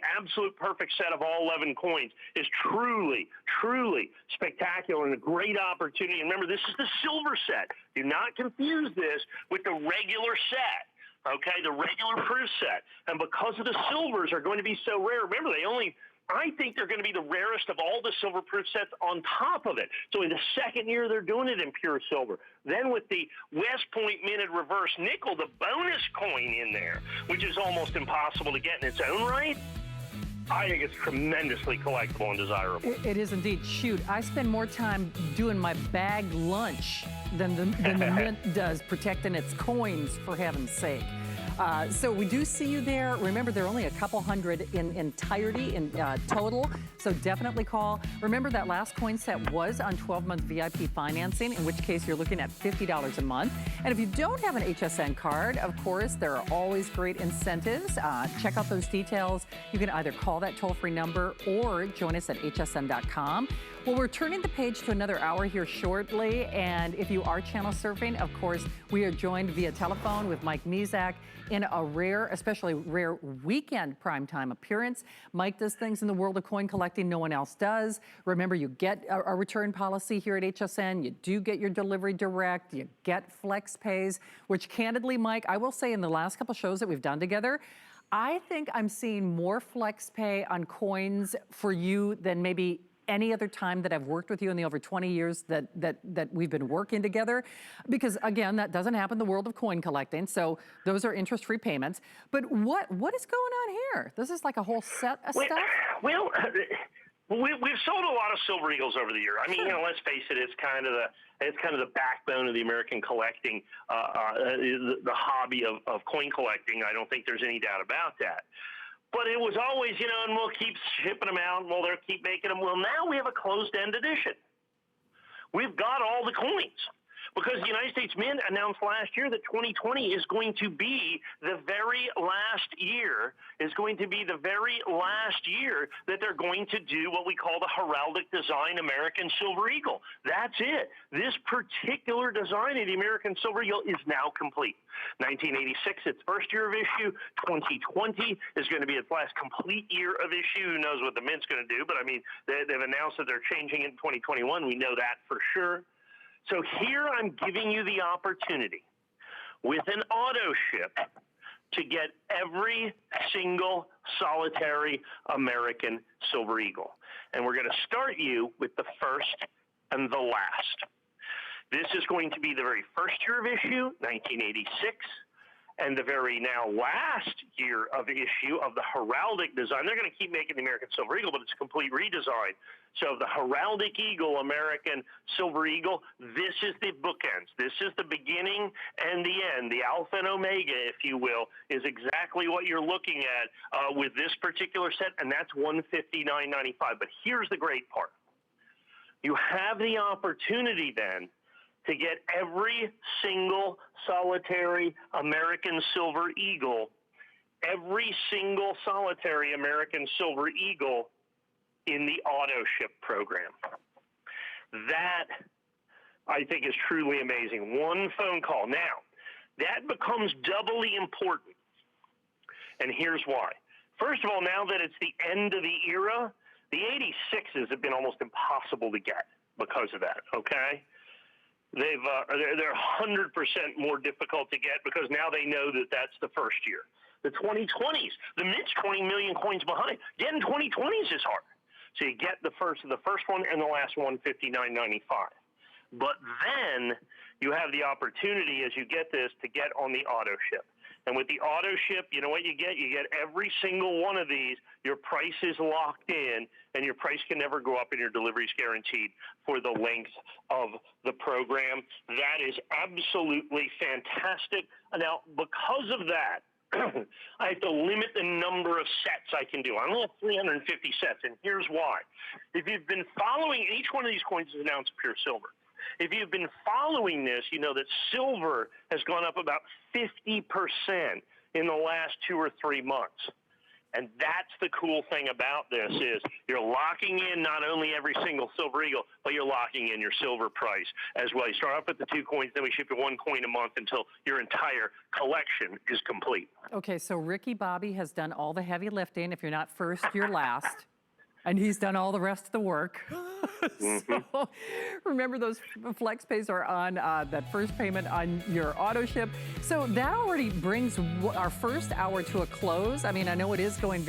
absolute perfect set of all 11 coins is truly, truly spectacular and a great opportunity. And remember, this is the silver set. Do not confuse this with the regular set. Okay, the regular proof set. And because of the silvers are going to be so rare, remember, I think they're going to be the rarest of all the silver proof sets on top of it. So in the second year, they're doing it in pure silver. Then with the West Point minted reverse nickel, the bonus coin in there, which is almost impossible to get in its own right, I think it's tremendously collectible and desirable. It is indeed. Shoot, I spend more time doing my bag lunch than the Mint does protecting its coins, for heaven's sake. So we do see you there. Remember, there are only a couple hundred in entirety in total, so definitely call. Remember, that last coin set was on 12-month VIP financing, in which case you're looking at $50 a month. And if you don't have an HSN card, of course, there are always great incentives. Check out those details. You can either call that toll-free number or join us at hsn.com. Well, we're turning the page to another hour here shortly, and if you are channel surfing, of course, we are joined via telephone with Mike Mizak in a rare, especially rare weekend primetime appearance. Mike does things in the world of coin collecting no one else does. Remember, you get a return policy here at HSN. You do get your delivery direct. You get flex pays, which candidly, Mike, I will say in the last couple shows that we've done together, I think I'm seeing more flex pay on coins for you than maybe any other time that I've worked with you in the over 20 years that we've been working together. Because again, that doesn't happen in the world of coin collecting. So those are interest-free payments. But what is going on here? This is like a whole set of stuff? Well, we've sold a lot of Silver Eagles over the year. I mean, let's face it, it's kind of the backbone of the American collecting, the hobby of coin collecting. I don't think there's any doubt about that. But it was always, and we'll keep shipping them out, and they'll keep making them. Well, now we have a closed-end edition. We've got all the coins. Because the United States Mint announced last year that 2020 is going to be the very last year, that they're going to do what we call the heraldic design American Silver Eagle. That's it. This particular design of the American Silver Eagle is now complete. 1986, its first year of issue. 2020 is going to be its last complete year of issue. Who knows what the Mint's going to do, but I mean, they've announced that they're changing it in 2021. We know that for sure. So here I'm giving you the opportunity with an auto ship to get every single solitary American Silver Eagle. And we're going to start you with the first and the last. This is going to be the very first year of issue, 1986, and the very now last year of issue of the heraldic design. They're going to keep making the American Silver Eagle, but it's a complete redesign. So the heraldic eagle, American Silver Eagle, this is the bookends. This is the beginning and the end. The alpha and omega, if you will, is exactly what you're looking at with this particular set, and that's $159.95. But here's the great part. You have the opportunity then to get every single solitary American Silver Eagle, every single solitary American Silver Eagle in the auto ship program. That, I think, is truly amazing. One phone call. Now, that becomes doubly important And here's why. First of all, now that it's the end of the era, the 86s have been almost impossible to get because of that, okay? They're 100% more difficult to get because now they know that that's the first year. The 2020s, the Mint's 20 million coins behind. Getting 2020s is hard. So you get the first one and the last one, $59.95. But then you have the opportunity as you get this to get on the auto ship. And with the auto ship, you know what you get? You get every single one of these. Your price is locked in, and your price can never go up, and your delivery is guaranteed for the length of the program. That is absolutely fantastic. Now, because of that, I have to limit the number of sets I can do. I only have 350 sets, and here's why. If you've been following, each one of these coins is announced pure silver. If you've been following this, you know that silver has gone up about 50% in the last 2 or 3 months. And that's the cool thing about this is you're locking in not only every single silver eagle, but you're locking in your silver price as well. You start off with the 2 coins, then we ship you 1 coin a month until your entire collection is complete. Okay, so Ricky Bobby has done all the heavy lifting. If you're not first, you're last. And he's done all the rest of the work. So remember, those flex pays are on that first payment on your auto ship. So that already brings our first hour to a close. I mean, I know it is going very